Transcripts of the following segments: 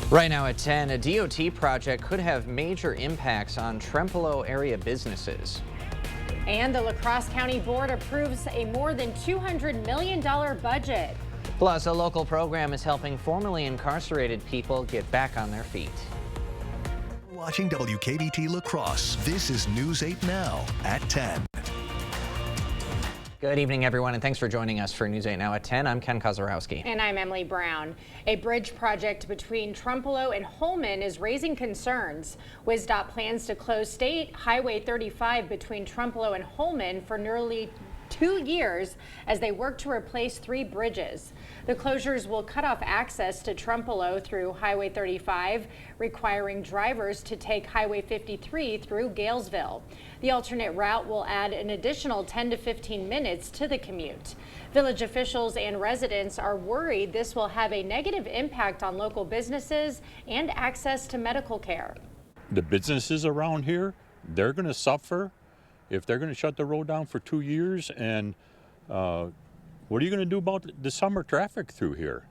Right now at 10, a DOT project could have major impacts on Trempealeau area businesses. And the La Crosse County Board approves a more than $200 million budget. Plus, a local program is helping formerly incarcerated people get back on their feet. Watching WKBT La Crosse. This is News 8 Now at 10. Good evening, everyone, and thanks for joining us for News 8 Now at 10. I'm Ken Kozarowski. And I'm Emily Brown. A bridge project between Trempealeau and Holmen is raising concerns. WSDOT plans to close State Highway 35 between Trempealeau and Holmen for nearly 2 years as they work to replace 3 bridges. The closures will cut off access to Trempealeau through Highway 35, requiring drivers to take Highway 53 through Galesville. The alternate route will add an additional 10 to 15 minutes to the commute. Village officials and residents are worried this will have a negative impact on local businesses and access to medical care. The businesses around here, they're going to suffer if they're going to shut the road down for 2 years. And what are you going to do about the summer traffic through here?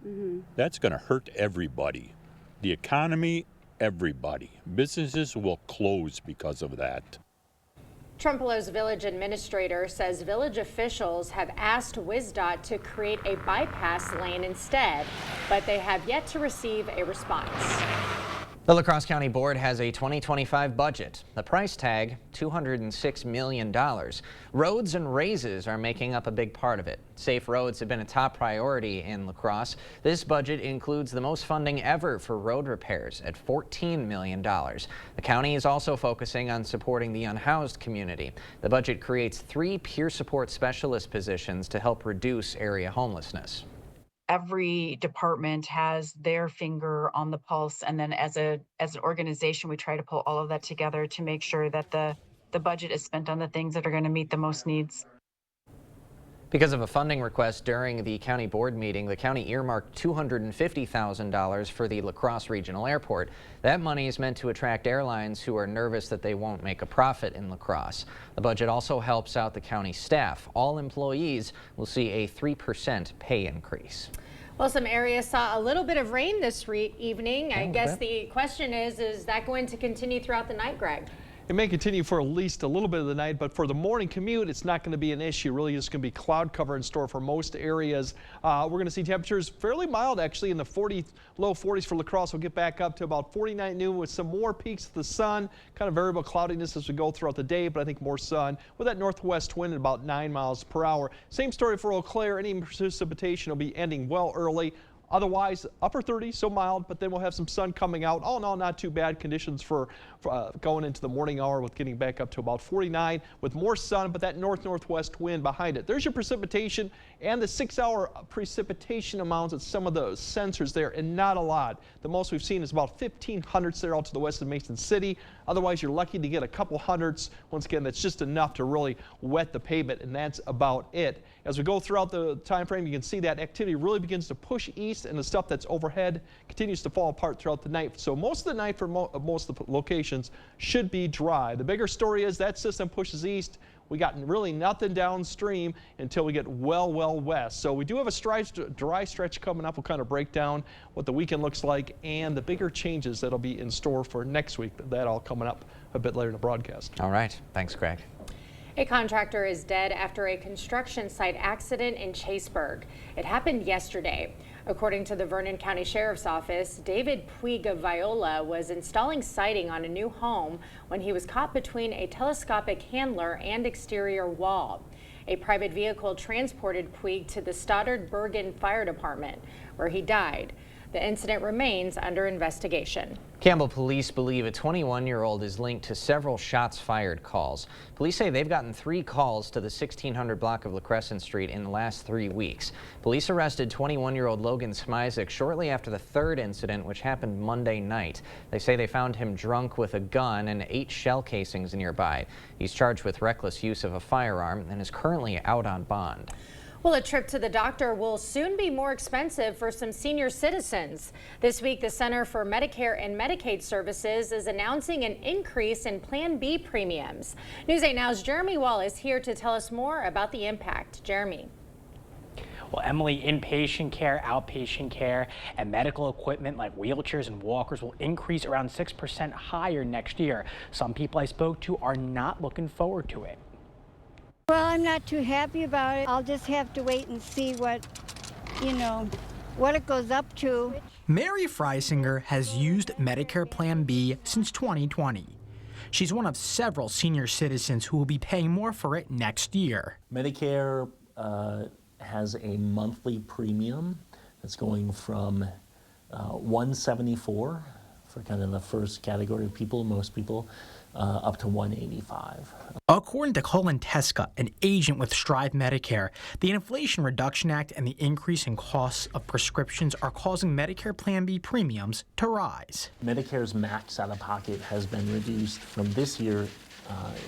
That's going to hurt everybody. The economy, everybody. Businesses will close because of that. Trempealeau's village administrator says village officials have asked WSDOT to create a bypass lane instead, but they have yet to receive a response. The La Crosse County Board has a 2025 budget. The price tag, $206 million. Roads and raises are making up a big part of it. Safe roads have been a top priority in La Crosse. This budget includes the most funding ever for road repairs at $14 million. The county is also focusing on supporting the unhoused community. The budget creates 3 peer support specialist positions to help reduce area homelessness. Every department has their finger on the pulse, and then as an organization, we try to pull all of that together to make sure that the budget is spent on the things that are going to meet the most needs. Because of a funding request during the county board meeting, the county earmarked $250,000 for the La Crosse Regional Airport. That money is meant to attract airlines who are nervous that they won't make a profit in La Crosse. The budget also helps out the county staff. All employees will see a 3% pay increase. Well, some areas saw a little bit of rain this evening. I guess the question is that going to continue throughout the night, Greg? It may continue for at least a little bit of the night, but for the morning commute, it's not going to be an issue. Really, it's going to be cloud cover in store for most areas. We're going to see temperatures fairly mild, actually, in the low 40s for La Crosse. We'll get back up to about 49 at noon with some more peaks of the sun, kind of variable cloudiness as we go throughout the day, but I think more sun with that northwest wind at about 9 miles per hour. Same story for Eau Claire. Any precipitation will be ending well early. Otherwise, upper 30s, so mild, but then we'll have some sun coming out. All in all, not too bad conditions for going into the morning hour with getting back up to about 49 with more sun, but that northwest wind behind it. There's your precipitation and the 6-hour precipitation amounts at some of those sensors there, and not a lot. The most we've seen is about 1,500 there out to the west of Mason City. Otherwise, you're lucky to get a couple hundreds. Once again, that's just enough to really wet the pavement, and that's about it. As we go throughout the time frame, you can see that activity really begins to push east, and the stuff that's overhead continues to fall apart throughout the night. So most of the night for most of the locations should be dry. The bigger story is that system pushes east. We got really nothing downstream until we get well west. So we do have a dry stretch coming up. We'll kind of break down what the weekend looks like and the bigger changes that'll be in store for next week. That all coming up a bit later in the broadcast. All right. Thanks, Greg. A contractor is dead after a construction site accident in Chaseburg. It happened yesterday. According to the Vernon County Sheriff's Office, David Puig of Viola was installing siding on a new home when he was caught between a telescopic handler and exterior wall. A private vehicle transported Puig to the Stoddard Bergen Fire Department, where he died. The incident remains under investigation. Campbell police believe a 21-year-old is linked to several shots fired calls. Police say they've gotten 3 calls to the 1600 block of La Crescent Street in the last 3 weeks. Police arrested 21-year-old Logan Smizek shortly after the 3rd incident, which happened Monday night. They say they found him drunk with a gun and 8 shell casings nearby. He's charged with reckless use of a firearm and is currently out on bond. Well, a trip to the doctor will soon be more expensive for some senior citizens. This week, the Center for Medicare and Medicaid Services is announcing an increase in Plan B premiums. News 8 Now's Jeremy Wallace here to tell us more about the impact. Jeremy. Well, Emily, inpatient care, outpatient care, and medical equipment like wheelchairs and walkers will increase around 6% higher next year. Some people I spoke to are not looking forward to it. Well, I'm not too happy about it. I'll just have to wait and see what it goes up to. Mary Freisinger has used Medicare Plan B since 2020. She's one of several senior citizens who will be paying more for it next year. Medicare has a monthly premium that's going from $174 for kind of the first category of people, most people, up to $185. According to Colin Teska, an agent with Strive Medicare, the Inflation Reduction Act and the increase in costs of prescriptions are causing Medicare Plan B premiums to rise. Medicare's max out-of-pocket has been reduced from this year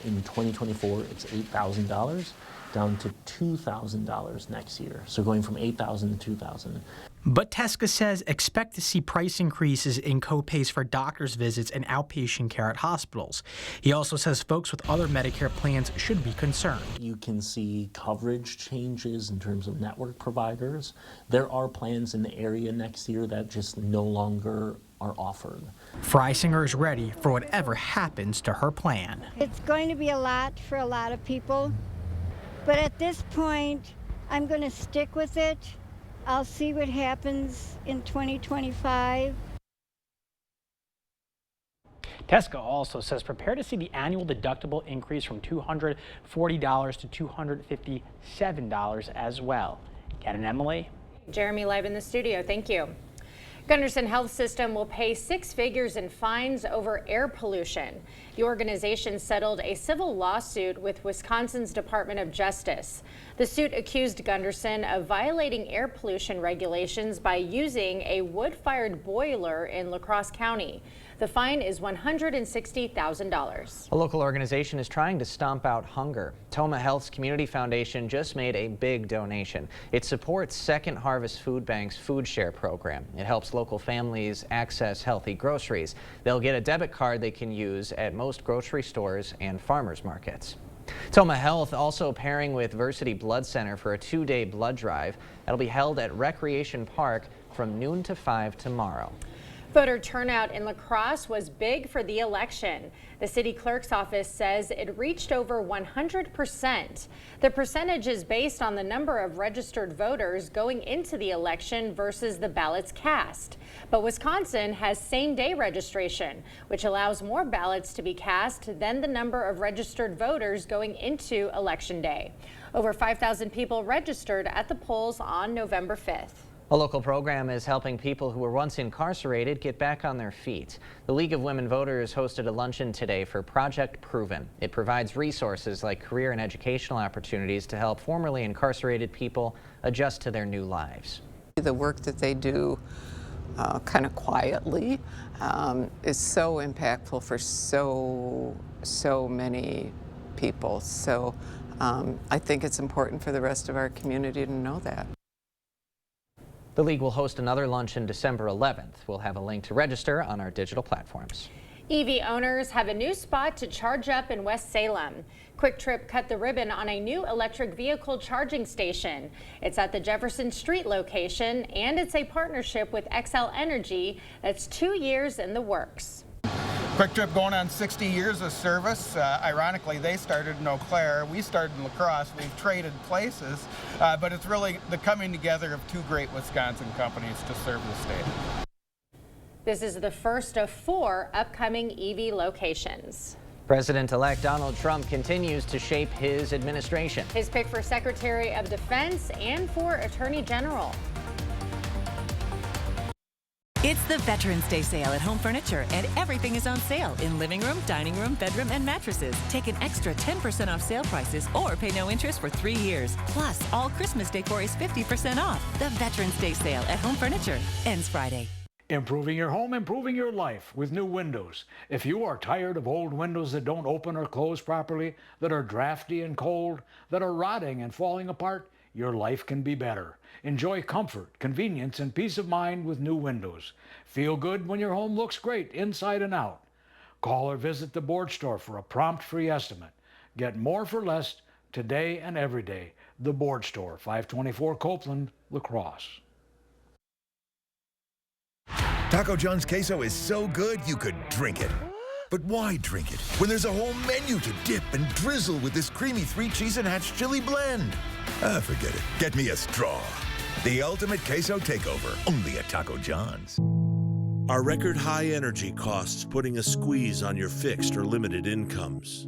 in 2024, it's $8,000 down to $2,000 next year. So going from $8,000 to $2,000. But Teska says expect to see price increases in copays for doctor's visits and outpatient care at hospitals. He also says folks with other Medicare plans should be concerned. You can see coverage changes in terms of network providers. There are plans in the area next year that just no longer are offered. Freisinger is ready for whatever happens to her plan. It's going to be a lot for a lot of people, but at this point, I'm going to stick with it. I'll see what happens in 2025. Teska also says prepare to see the annual deductible increase from $240 to $257 as well. Ken and Emily. Jeremy live in the studio. Thank you. Gunderson Health System will pay 6 figures in fines over air pollution. The organization settled a civil lawsuit with Wisconsin's Department of Justice. The suit accused Gunderson of violating air pollution regulations by using a wood-fired boiler in La Crosse County. The fine is $160,000. A local organization is trying to stomp out hunger. Toma Health's Community Foundation just made a big donation. It supports Second Harvest Food Bank's Food Share program. It helps local families access healthy groceries. They'll get a debit card they can use at most grocery stores and farmers markets. Toma Health also pairing with Versity Blood Center for a 2-day blood drive. That'll be held at Recreation Park from noon to 5 tomorrow. Voter turnout in La Crosse was big for the election. The city clerk's office says it reached over 100%. The percentage is based on the number of registered voters going into the election versus the ballots cast. But Wisconsin has same-day registration, which allows more ballots to be cast than the number of registered voters going into Election Day. Over 5,000 people registered at the polls on November 5th. A local program is helping people who were once incarcerated get back on their feet. The League of Women Voters hosted a luncheon today for Project Proven. It provides resources like career and educational opportunities to help formerly incarcerated people adjust to their new lives. The work that they do kind of quietly is so impactful for so many people. So I think it's important for the rest of our community to know that. The League will host another luncheon December 11th. We'll have a link to register on our digital platforms. EV owners have a new spot to charge up in West Salem. Quick Trip cut the ribbon on a new electric vehicle charging station. It's at the Jefferson Street location, and it's a partnership with Xcel Energy that's 2 years in the works. Quick Trip going on 60 years of service. Ironically, they started in Eau Claire. We started in La Crosse. We've traded places, but it's really the coming together of 2 great Wisconsin companies to serve the state. This is the first of 4 upcoming EV locations. President-elect Donald Trump continues to shape his administration. His pick for Secretary of Defense and for Attorney General. It's the Veterans Day sale at Home Furniture, and everything is on sale in living room, dining room, bedroom, and mattresses. Take an extra 10% off sale prices or pay no interest for 3 years. Plus, all Christmas decor is 50% off. The Veterans Day sale at Home Furniture ends Friday. Improving your home, improving your life with new windows. If you are tired of old windows that don't open or close properly, that are drafty and cold, that are rotting and falling apart, your life can be better. Enjoy comfort, convenience, and peace of mind with new windows. Feel good when your home looks great inside and out. Call or visit the board store for a prompt free estimate. Get more for less today and every day. The Board Store, 524 Copeland, La Crosse. Taco John's queso is so good you could drink it. But why drink it when there's a whole menu to dip and drizzle with this creamy 3-cheese and hatch chili blend? Forget it. Get me a straw. The ultimate queso takeover, only at Taco John's. Are record high energy costs putting a squeeze on your fixed or limited incomes?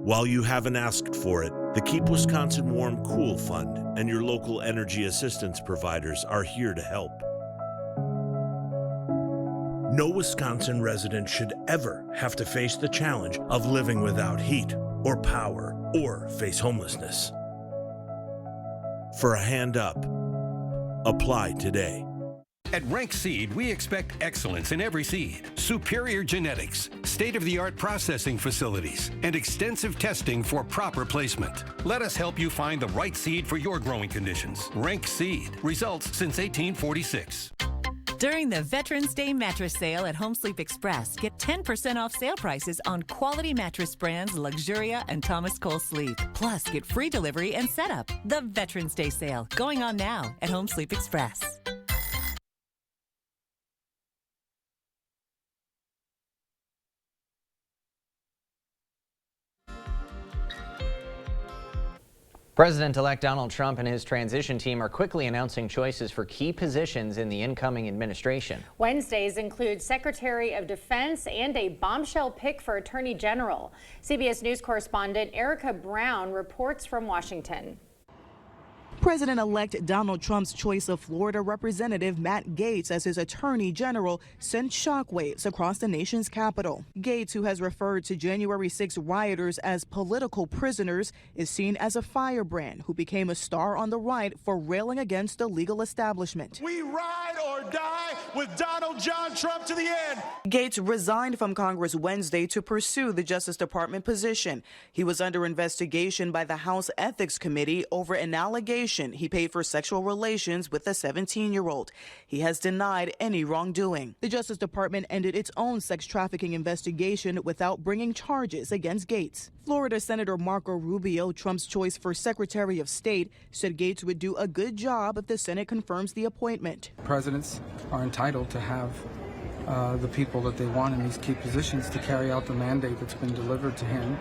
While you haven't asked for it, the Keep Wisconsin Warm Cool Fund and your local energy assistance providers are here to help. No Wisconsin resident should ever have to face the challenge of living without heat or power or face homelessness. For a hand up, apply today. At Rank Seed, we expect excellence in every seed, superior genetics, state-of-the-art processing facilities, and extensive testing for proper placement. Let us help you find the right seed for your growing conditions. Rank Seed, results since 1846. During the Veterans Day mattress sale at Home Sleep Express, get 10% off sale prices on quality mattress brands Luxuria and Thomas Cole Sleep. Plus, get free delivery and setup. The Veterans Day sale, going on now at Home Sleep Express. President-elect Donald Trump and his transition team are quickly announcing choices for key positions in the incoming administration. Wednesdays include Secretary of Defense and a bombshell pick for Attorney General. CBS News correspondent Erica Brown reports from Washington. President-elect Donald Trump's choice of Florida Representative Matt Gaetz as his attorney general sent shockwaves across the nation's capital. Gaetz, who has referred to January 6 rioters as political prisoners, is seen as a firebrand who became a star on the right for railing against the legal establishment. We ride or die with Donald John Trump to the end. Gaetz resigned from Congress Wednesday to pursue the Justice Department position. He was under investigation by the House Ethics Committee over an allegation he paid for sexual relations with a 17-year-old. He has denied any wrongdoing. The Justice Department ended its own sex trafficking investigation without bringing charges against Gaetz. Florida Senator Marco Rubio, Trump's choice for Secretary of State, said Gaetz would do a good job if the Senate confirms the appointment. Presidents are entitled to have the people that they want in these key positions to carry out the mandate that's been delivered to him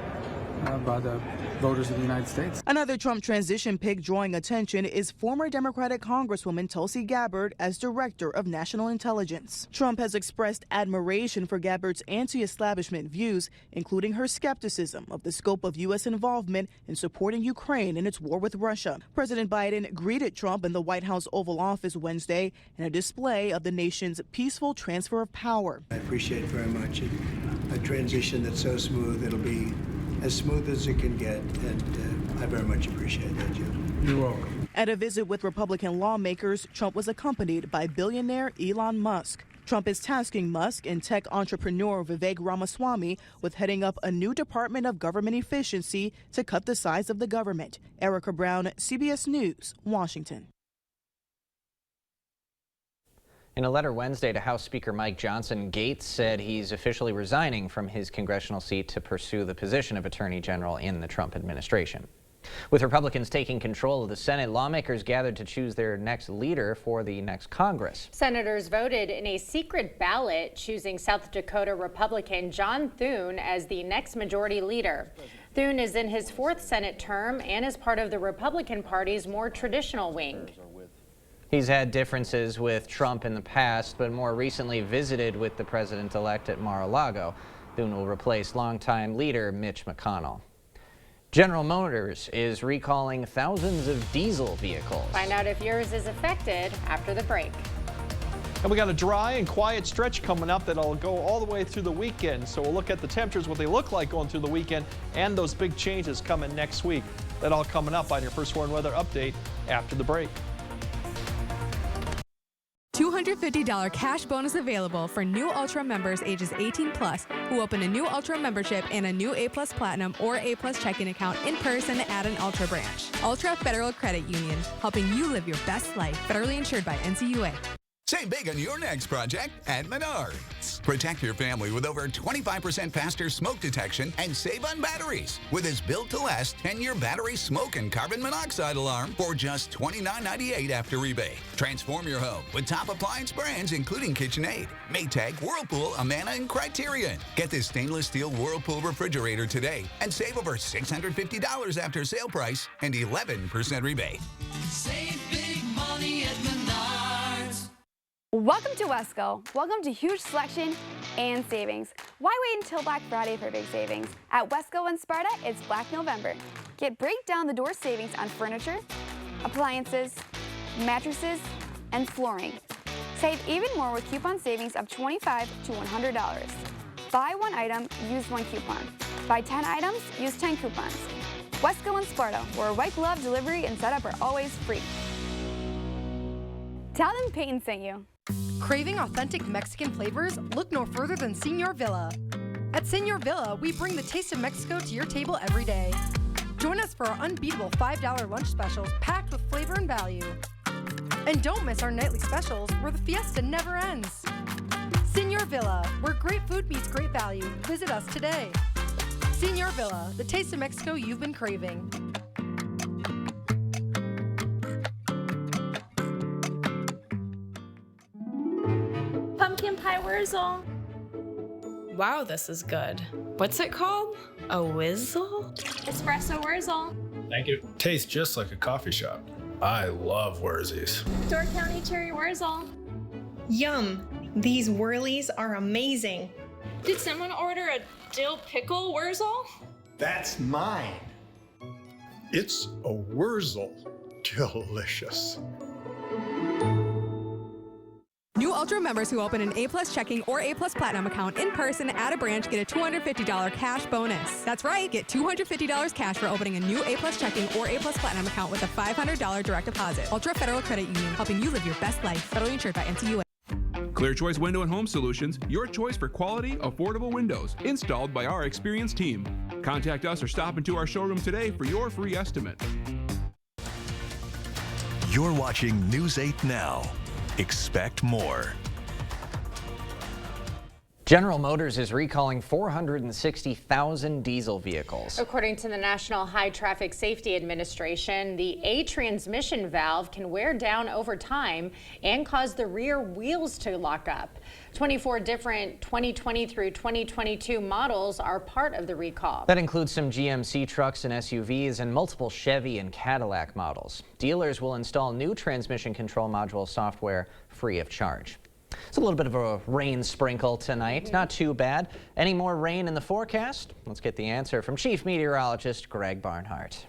by the voters of the United States. Another Trump transition pick drawing attention is former Democratic Congresswoman Tulsi Gabbard as Director of National Intelligence. Trump has expressed admiration for Gabbard's anti-establishment views, including her skepticism of the scope of U.S. involvement in supporting Ukraine in its war with Russia. President Biden greeted Trump in the White House Oval Office Wednesday in a display of the nation's peaceful transfer of power. I appreciate very much a transition that's so smooth. It'll be as smooth as it can get, and I very much appreciate that, Jim. You're welcome. At a visit with Republican lawmakers, Trump was accompanied by billionaire Elon Musk. Trump is tasking Musk and tech entrepreneur Vivek Ramaswamy with heading up a new Department of Government Efficiency to cut the size of the government. Erica Brown, CBS News, Washington. In a letter Wednesday to House Speaker Mike Johnson, Gaetz said he's officially resigning from his congressional seat to pursue the position of Attorney General in the Trump administration. With Republicans taking control of the Senate, lawmakers gathered to choose their next leader for the next Congress. Senators voted in a secret ballot, choosing South Dakota Republican John Thune as the next majority leader. Thune is in his 4th Senate term and is part of the Republican Party's more traditional wing. He's had differences with Trump in the past, but more recently visited with the president-elect at Mar-a-Lago. Thune will replace longtime leader Mitch McConnell. General Motors is recalling thousands of diesel vehicles. Find out if yours is affected after the break. And we got a dry and quiet stretch coming up that'll go all the way through the weekend. So we'll look at the temperatures, what they look like going through the weekend, and those big changes coming next week. That all coming up on your First Warn Weather Update after the break. $250 cash bonus available for new Ultra members ages 18 plus who open a new Ultra membership and a new A+ Platinum or A+ checking account in person at an Ultra branch. Ultra Federal Credit Union, helping you live your best life. Federally insured by NCUA. Save big on your next project at Menards. Protect your family with over 25% faster smoke detection and save on batteries with this built-to-last 10-year battery smoke and carbon monoxide alarm for just $29.98 after rebate. Transform your home with top appliance brands including KitchenAid, Maytag, Whirlpool, Amana, and Criterion. Get this stainless steel Whirlpool refrigerator today and save over $650 after sale price and 11% rebate. Save big money at Menards. Welcome to Wesco. Welcome to huge selection and savings. Why wait until Black Friday for big savings? At Wesco and Sparta, it's Black November. Get break down the door savings on furniture, appliances, mattresses, and flooring. Save even more with coupon savings of $25 to $100. Buy one item, use one coupon. Buy 10 items, use 10 coupons. Wesco and Sparta, where white glove delivery and setup are always free. Tell them Peyton sent you. Craving authentic Mexican flavors? Look no further than Señor Villa. At Señor Villa, we bring the taste of Mexico to your table every day. Join us for our unbeatable $5 lunch specials packed with flavor and value. And don't miss our nightly specials where the fiesta never ends. Señor Villa, where great food meets great value. Visit us today. Señor Villa, the taste of Mexico you've been craving. Pumpkin pie Wurzel. Wow, this is good. What's it called? A Whizzle? Espresso Wurzel. Thank you. Tastes just like a coffee shop. I love Wurzies. Door County Cherry Wurzel. Yum! These whirlies are amazing. Did someone order a dill pickle Wurzel? That's mine. It's a Wurzel. Delicious. New Ultra members who open an A-plus checking or A-plus platinum account in person at a branch get a $250 cash bonus. That's right, get $250 cash for opening a new A-plus checking or A-plus platinum account with a $500 direct deposit. Ultra Federal Credit Union, helping you live your best life. Federally insured by NCUA. Clear Choice Window and Home Solutions, your choice for quality, affordable windows, installed by our experienced team. Contact us or stop into our showroom today for your free estimate. You're watching News 8 Now. Expect more. General Motors is recalling 460,000 diesel vehicles. According to the National High Traffic Safety Administration, the A transmission valve can wear down over time and cause the rear wheels to lock up. 24 different 2020 through 2022 models are part of the recall. That includes some GMC trucks and SUVs and multiple Chevy and Cadillac models. Dealers will install new transmission control module software free of charge. It's a little bit of a rain sprinkle tonight. Not too bad. Any more rain in the forecast? Let's get the answer from Chief Meteorologist Greg Barnhart.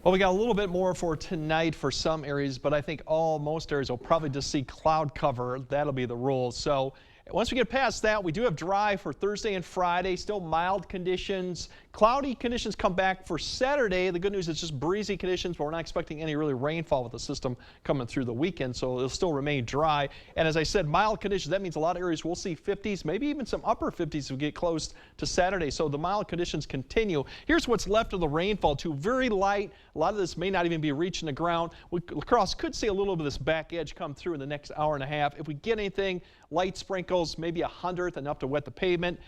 Well, we got a little bit more for tonight for some areas, but I think most areas will probably just see cloud cover. That'll be the rule. So once we get past that, we do have dry for Thursday and Friday, still mild conditions. Cloudy conditions come back for Saturday. The good news is just breezy conditions, but we're not expecting any really rainfall with the system coming through the weekend, so it'll still remain dry. And as I said, mild conditions, that means a lot of areas will see 50s, maybe even some upper 50s as we get close to Saturday. So the mild conditions continue. Here's what's left of the rainfall, too. Very light. A lot of this may not even be reaching the ground. La Crosse could see a little bit of this back edge come through in the next hour and a half. If we get anything, light sprinkles, maybe 100th, enough to wet the pavement.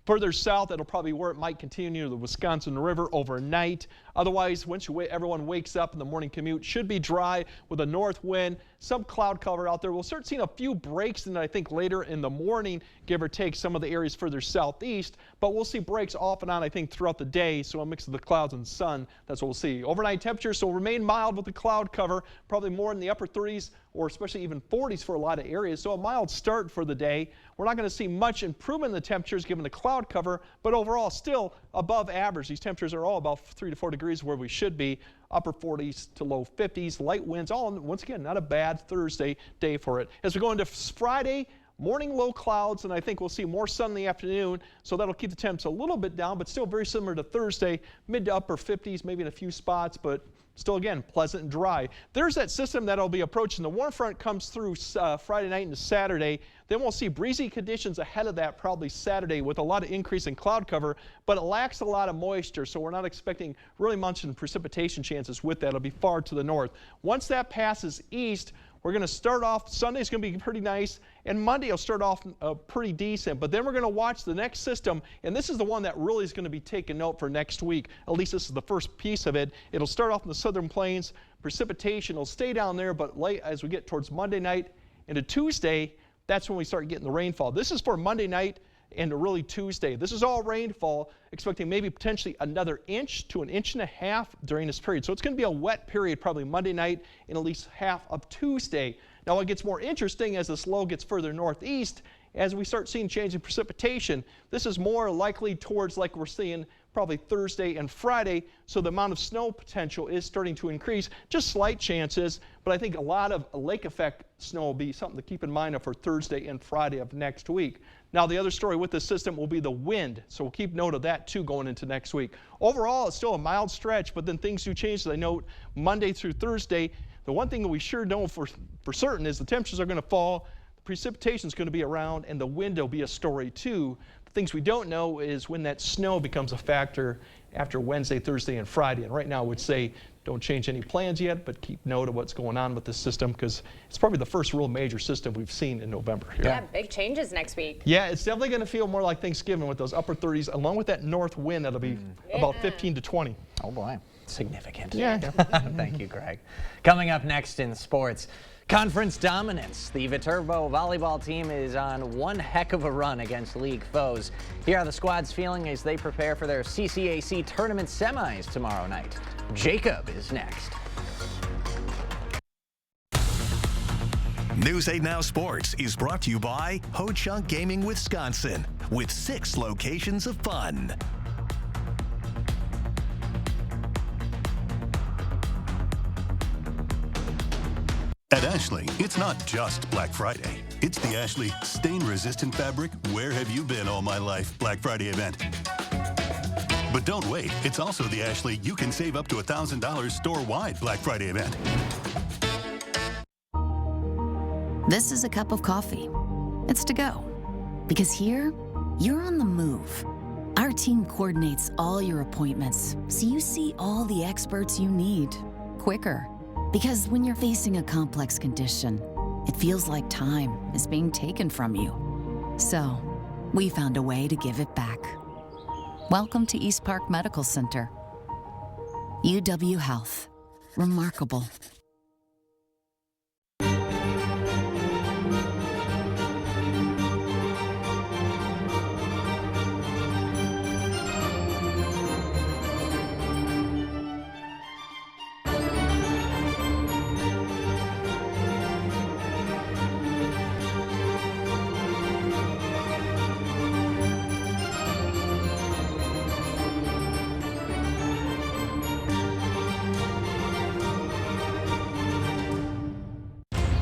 Further south, that'll probably where it might continue to the Wisconsin River overnight. Otherwise, once everyone wakes up in the morning commute, should be dry with a north wind, some cloud cover out there. We'll start seeing a few breaks in, I think, later in the morning, give or take some of the areas further southeast. But we'll see breaks off and on, I think, throughout the day. So a mix of the clouds and sun, that's what we'll see. Overnight temperatures will remain mild with the cloud cover, probably more in the upper 30s or especially even 40s for a lot of areas. So a mild start for the day. We're not going to see much improvement in the temperatures given the cloud cover, but overall still above average. These temperatures are all about 3 to 4 degrees where we should be. Upper 40s to low 50s, light winds, all once again not a bad Thursday day for it. As we go into Friday, morning low clouds, and I think we'll see more sun in the afternoon, so that'll keep the temps a little bit down, but still very similar to Thursday, mid to upper 50s, maybe in a few spots, but still, again, pleasant and dry. There's that system that'll be approaching. The warm front comes through Friday night into Saturday. Then we'll see breezy conditions ahead of that probably Saturday with a lot of increase in cloud cover, but it lacks a lot of moisture, so we're not expecting really much in precipitation chances with that. It'll be far to the north. Once that passes east, We're going to start off, Sunday's going to be pretty nice, and Monday will start off pretty decent. But then we're going to watch the next system, and this is the one that really is going to be taking note for next week. At least this is the first piece of it. It'll start off in the southern plains. Precipitation will stay down there, but late as we get towards Monday night into Tuesday, that's when we start getting the rainfall. This is for Monday night and really Tuesday. This is all rainfall, expecting maybe potentially another inch to an inch and a half during this period. So it's going to be a wet period probably Monday night and at least half of Tuesday. Now it gets more interesting as this low gets further northeast, as we start seeing change in precipitation. This is more likely towards like we're seeing probably Thursday and Friday, so the amount of snow potential is starting to increase. Just slight chances, but I think a lot of lake effect snow will be something to keep in mind for Thursday and Friday of next week. Now the other story with this system will be the wind, so we'll keep note of that too going into next week. Overall, it's still a mild stretch, but then things do change. As I note, Monday through Thursday, the one thing that we sure know for certain is the temperatures are going to fall, the precipitation is going to be around, and the wind will be a story too. Things we don't know is when that snow becomes a factor after Wednesday, Thursday, and Friday. And right now I would say don't change any plans yet, but keep note of what's going on with this system because it's probably the first real major system we've seen in November here. Yeah, big changes next week. Yeah, it's definitely going to feel more like Thanksgiving with those upper 30s, along with that north wind that'll be about 15 to 20. Oh boy, significant. Yeah. Thank you, Greg. Coming up next in sports, conference dominance. The Viterbo volleyball team is on one heck of a run against league foes. Here are the squad's feeling as they prepare for their CCAC tournament semis tomorrow night. Jacob is next. News 8 Now Sports is brought to you by Ho Chunk Gaming Wisconsin, with 6 locations of fun. At Ashley, it's not just Black Friday. It's the Ashley stain-resistant fabric Where Have You Been All My Life Black Friday event. But don't wait. It's also the Ashley You Can Save Up to $1,000 store-wide Black Friday event. This is a cup of coffee. It's to go. Because here, you're on the move. Our team coordinates all your appointments, so you see all the experts you need quicker. Because when you're facing a complex condition, it feels like time is being taken from you. So, we found a way to give it back. Welcome to East Park Medical Center. UW Health. Remarkable.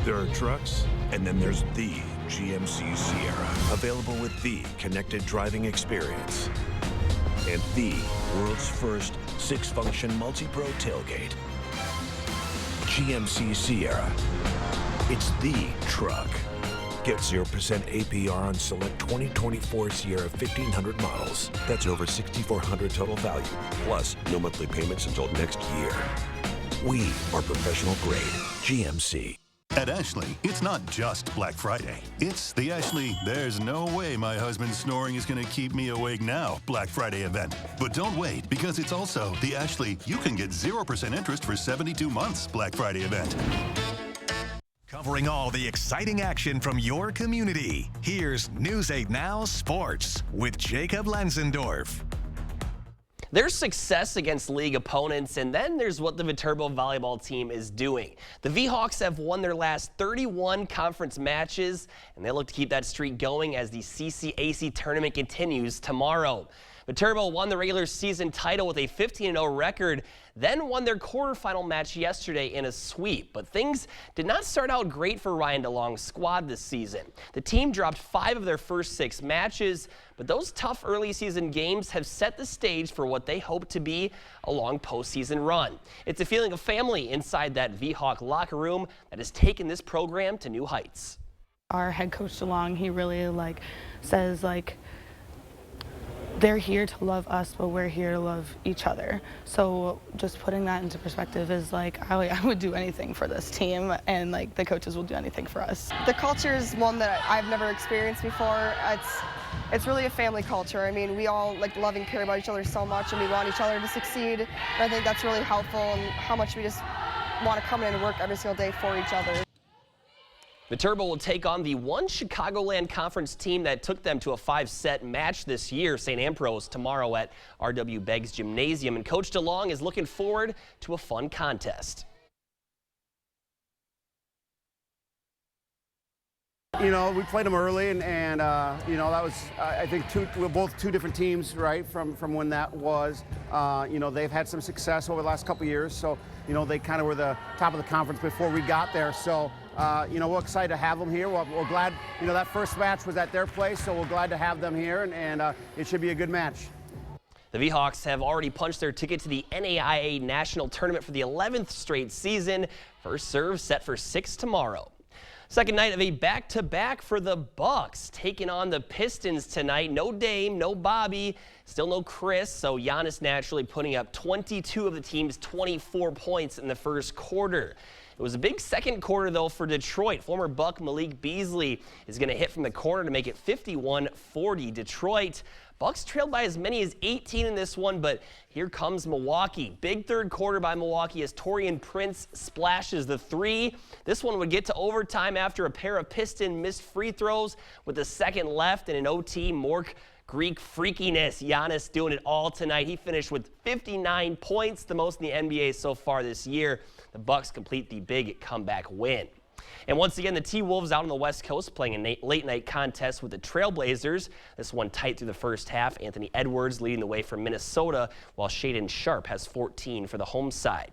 There are trucks, and then there's the GMC Sierra, available with the connected driving experience and the world's first 6-function multi-pro tailgate. GMC Sierra. It's the truck. Get 0% APR on select 2024 Sierra 1500 models. That's over $6,400 total value, plus no monthly payments until next year. We are professional grade GMC. At Ashley, it's not just Black Friday. It's the Ashley, there's no way my husband's snoring is going to keep me awake now Black Friday event. But don't wait, because it's also the Ashley, you can get 0% interest for 72 months Black Friday event. Covering all the exciting action from your community, here's News 8 Now Sports with Jacob Lenzendorf. There's success against league opponents, and then there's what the Viterbo volleyball team is doing. The V-Hawks have won their last 31 conference matches, and they look to keep that streak going as the CCAC tournament continues tomorrow. Viterbo won the regular season title with a 15-0 record, then won their quarterfinal match yesterday in a sweep. But things did not start out great for Ryan DeLong's squad this season. The team dropped 5 of their first 6 matches, but those tough early season games have set the stage for what they hope to be a long postseason run. It's a feeling of family inside that V-Hawk locker room that has taken this program to new heights. Our head coach DeLong, he really says they're here to love us, but we're here to love each other. So just putting that into perspective is like, I would do anything for this team, and like the coaches will do anything for us. The culture is one that I've never experienced before. It's really a family culture. I mean, we all like love and care about each other so much, and we want each other to succeed. And I think that's really helpful, and how much we just want to come in and work every single day for each other. Viterbo will take on the one Chicagoland Conference team that took them to a 5-set match this year, St. Ambrose, tomorrow at R.W. Beggs Gymnasium. And Coach DeLong is looking forward to a fun contest. You know, we played them early, and you know, that was, I think, we're both two different teams, right, from when that was. You know, they've had some success over the last couple of years, so, you know, they kind of were the top of the conference before we got there. So, you know, we're excited to have them here. We're glad, you know, that first match was at their place, so we're glad to have them here, and it should be a good match. The V-Hawks have already punched their ticket to the NAIA National Tournament for the 11th straight season. First serve set for 6 tomorrow. Second night of a back-to-back for the Bucks, taking on the Pistons tonight. No Dame, no Bobby, still no Chris, so Giannis naturally putting up 22 of the team's 24 points in the first quarter. It was a big second quarter, though, for Detroit. Former Buck Malik Beasley is going to hit from the corner to make it 51-40. Detroit, Bucks trailed by as many as 18 in this one, but here comes Milwaukee. Big third quarter by Milwaukee as Taurean Prince splashes the 3. This one would get to overtime after a pair of Piston missed free throws with a second left and an OT. More Greek freakiness. Giannis doing it all tonight. He finished with 59 points, the most in the NBA so far this year. The Bucks complete the big comeback win. And once again, the T-Wolves out on the West Coast playing a late-night contest with the Trailblazers. This one tight through the first half. Anthony Edwards leading the way from Minnesota, while Shaedon Sharpe has 14 for the home side.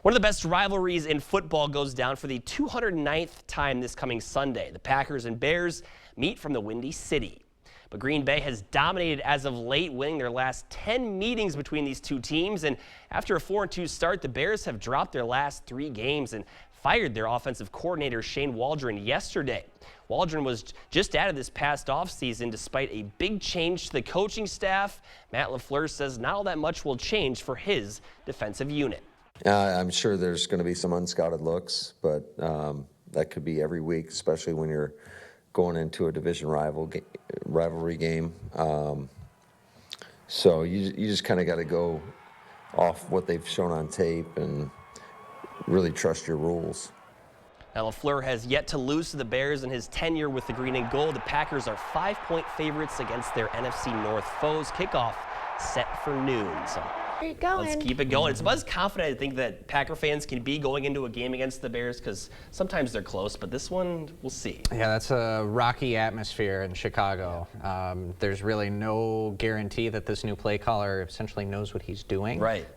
One of the best rivalries in football goes down for the 209th time this coming Sunday. The Packers and Bears meet from the Windy City. But Green Bay has dominated as of late, winning their last 10 meetings between these two teams. And after a 4-2 start, the Bears have dropped their last 3 games and fired their offensive coordinator Shane Waldron yesterday. Waldron was just added this past offseason despite a big change to the coaching staff. Matt LaFleur says not all that much will change for his defensive unit. I'm sure there's going to be some unscouted looks, but that could be every week, especially when you're going into a division rivalry game. So you just kind of got to go off what they've shown on tape and really trust your rules. Now, LaFleur has yet to lose to the Bears in his tenure with the Green and Gold. The Packers are 5-point favorites against their NFC North foes. Kickoff set for noon. So Keep going. Let's keep it going. It's about as confident I think that Packer fans can be going into a game against the Bears, because sometimes they're close, but this one, we'll see. Yeah, that's a rocky atmosphere in Chicago. There's really no guarantee that this new play caller essentially knows what he's doing. Right.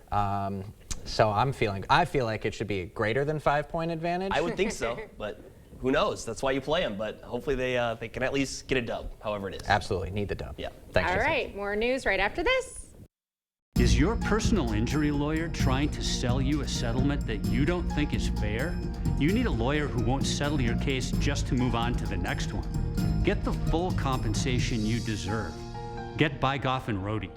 So I feel like it should be a greater than 5-point advantage. I would think so, but who knows? That's why you play them. But hopefully they can at least get a dub, however it is. Absolutely, need the dub. Yeah. Thanks. All right, more news right after this. Is your personal injury lawyer trying to sell you a settlement that you don't think is fair? You need a lawyer who won't settle your case just to move on to the next one. Get the full compensation you deserve. Get Bygoff and Rohde.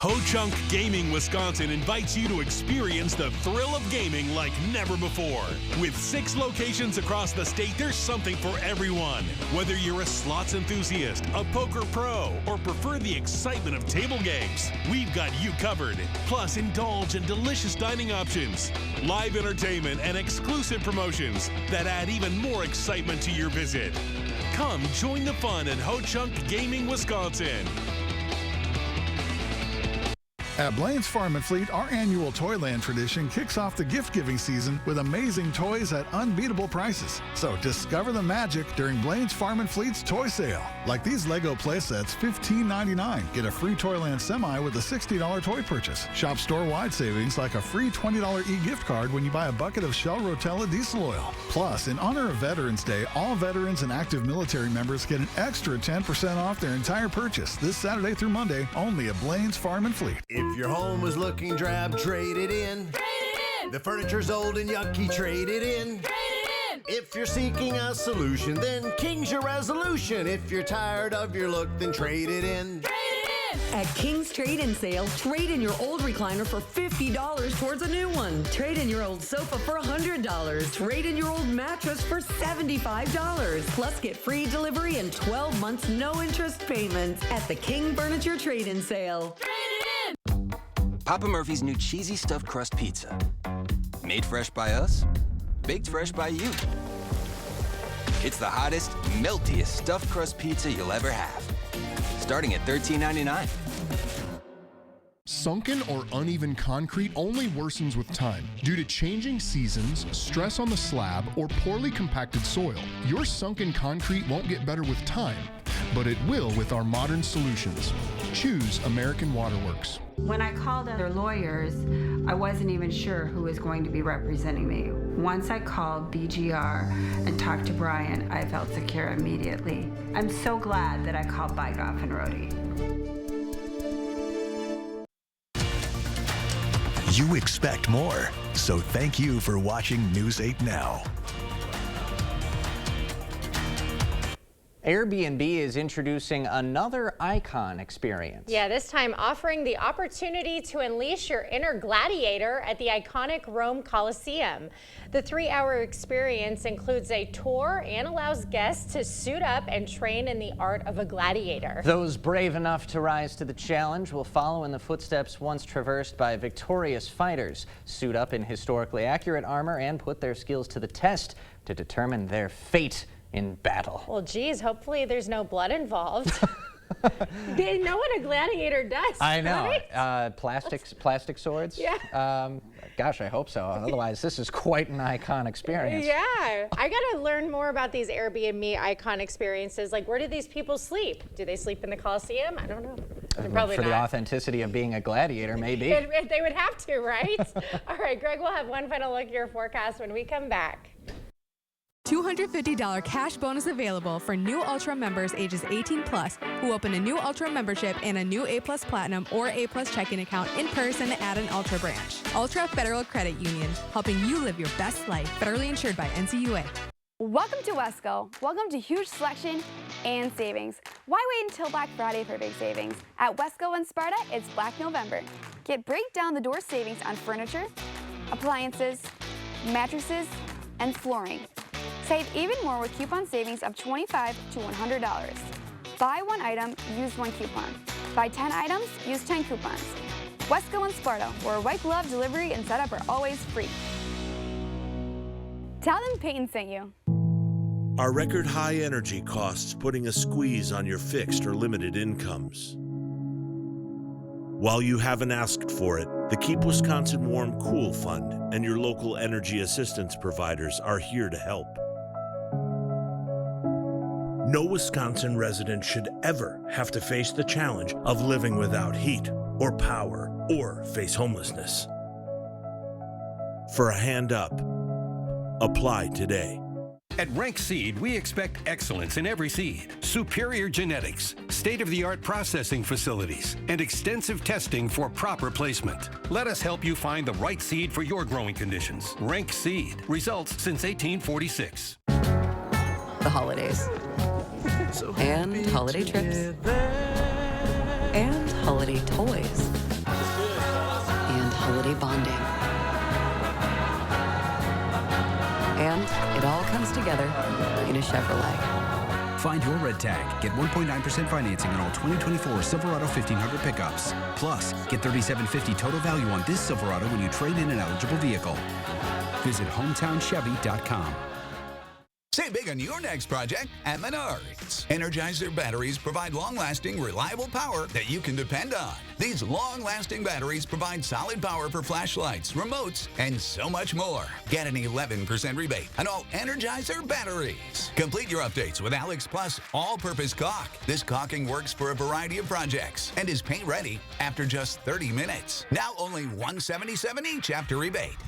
Ho-Chunk Gaming Wisconsin invites you to experience the thrill of gaming like never before. With 6 locations across the state, there's something for everyone. Whether you're a slots enthusiast, a poker pro, or prefer the excitement of table games, we've got you covered. Plus, indulge in delicious dining options, live entertainment, and exclusive promotions that add even more excitement to your visit. Come join the fun at Ho-Chunk Gaming Wisconsin. At Blaine's Farm and Fleet, our annual Toyland tradition kicks off the gift-giving season with amazing toys at unbeatable prices. So discover the magic during Blaine's Farm and Fleet's toy sale. Like these Lego playsets, $15.99. Get a free Toyland Semi with a $60 toy purchase. Shop store-wide savings like a free $20 e-gift card when you buy a bucket of Shell Rotella diesel oil. Plus, in honor of Veterans Day, all veterans and active military members get an extra 10% off their entire purchase this Saturday through Monday, only at Blaine's Farm and Fleet. If your home is looking drab, trade it in. Trade it in. The furniture's old and yucky, trade it in. Trade it in. If you're seeking a solution, then King's your resolution. If you're tired of your look, then trade it in. Trade it in. At King's Trade-In Sale, trade in your old recliner for $50 towards a new one. Trade in your old sofa for $100. Trade in your old mattress for $75. Plus, get free delivery and 12 months no-interest payments at the King Furniture Trade-In Sale. Papa Murphy's new cheesy stuffed crust pizza. Made fresh by us, baked fresh by you. It's the hottest, meltiest stuffed crust pizza you'll ever have. Starting at $13.99. Sunken or uneven concrete only worsens with time due to changing seasons, stress on the slab, or poorly compacted soil. Your sunken concrete won't get better with time, but it will with our modern solutions. Choose American Waterworks. When I called other lawyers, I wasn't even sure who was going to be representing me. Once I called BGR and talked to Brian, I felt secure immediately. I'm so glad that I called Bygoff and Rohde. You expect more, so thank you for watching News 8 Now. Airbnb is introducing another icon experience. Yeah, this time offering the opportunity to unleash your inner gladiator at the iconic Rome Colosseum. The 3-hour experience includes a tour and allows guests to suit up and train in the art of a gladiator. Those brave enough to rise to the challenge will follow in the footsteps once traversed by victorious fighters, suit up in historically accurate armor, and put their skills to the test to determine their fate in battle. Well, geez, hopefully there's no blood involved. They know what a gladiator does. I know. Right? Plastic swords? Yeah. Gosh, I hope so. Otherwise, this is quite an icon experience. Yeah. I got to learn more about these Airbnb icon experiences. Like, where do these people sleep? Do they sleep in the Coliseum? I don't know. Probably For not. the authenticity of being a gladiator, maybe. They would have to, right? All right, Greg, we'll have one final look at your forecast when we come back. $250 cash bonus available for new Ultra members ages 18 plus who open a new Ultra membership and a new A+ Platinum or A+ checking account in person at an Ultra branch. Ultra Federal Credit Union, helping you live your best life. Federally insured by NCUA. Welcome to Wesco. Welcome to huge selection and savings. Why wait until Black Friday for big savings? At Wesco and Sparta, it's Black November. Get break down the door savings on furniture, appliances, mattresses, and flooring. Save even more with coupon savings of $25 to $100. Buy one item, use one coupon. Buy 10 items, use 10 coupons. Wesco and Sparta, where white glove delivery and setup are always free. Tell them Peyton sent you. Are record high energy costs putting a squeeze on your fixed or limited incomes? While you haven't asked for it, the Keep Wisconsin Warm Cool Fund and your local energy assistance providers are here to help. No Wisconsin resident should ever have to face the challenge of living without heat or power or face homelessness. For a hand up, apply today. At Rank Seed, we expect excellence in every seed, superior genetics, state-of-the-art processing facilities, and extensive testing for proper placement. Let us help you find the right seed for your growing conditions. Rank Seed, results since 1846. The holidays. And holiday trips. And holiday toys. And holiday bonding. And it all comes together in a Chevrolet. Find your red tag. Get 1.9% financing on all 2024 Silverado 1500 pickups. Plus, get $3,750 total value on this Silverado when you trade in an eligible vehicle. Visit HometownChevy.com. Save big on your next project at Menards. Energizer batteries provide long-lasting, reliable power that you can depend on. These long-lasting batteries provide solid power for flashlights, remotes, and so much more. Get an 11% rebate on all Energizer batteries. Complete your updates with Alex Plus All-Purpose Caulk. This caulking works for a variety of projects and is paint-ready after just 30 minutes. Now only $177 each after rebate.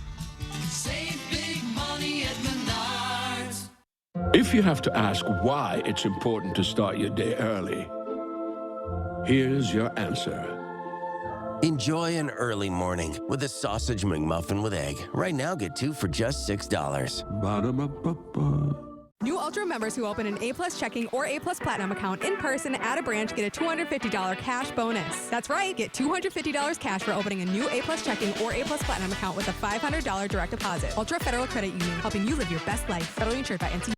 Save big money at Menards. If you have to ask why it's important to start your day early, here's your answer. Enjoy an early morning with a sausage McMuffin with egg. Right now, get 2 for just $6. Ba-da-ba-ba-ba. New Ultra members who open an A-plus checking or A-plus platinum account in person at a branch get a $250 cash bonus. That's right, get $250 cash for opening a new A-plus checking or A-plus platinum account with a $500 direct deposit. Ultra Federal Credit Union, helping you live your best life. Federally insured by NCUA.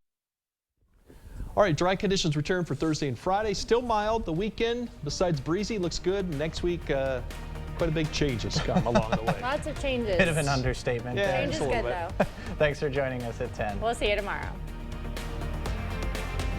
All right, dry conditions return for Thursday and Friday. Still mild. The weekend, besides breezy, looks good. Next week, quite a big changes come along the way. Lots of changes. Bit of an understatement. Change is good, though. Thanks for joining us at 10. We'll see you tomorrow.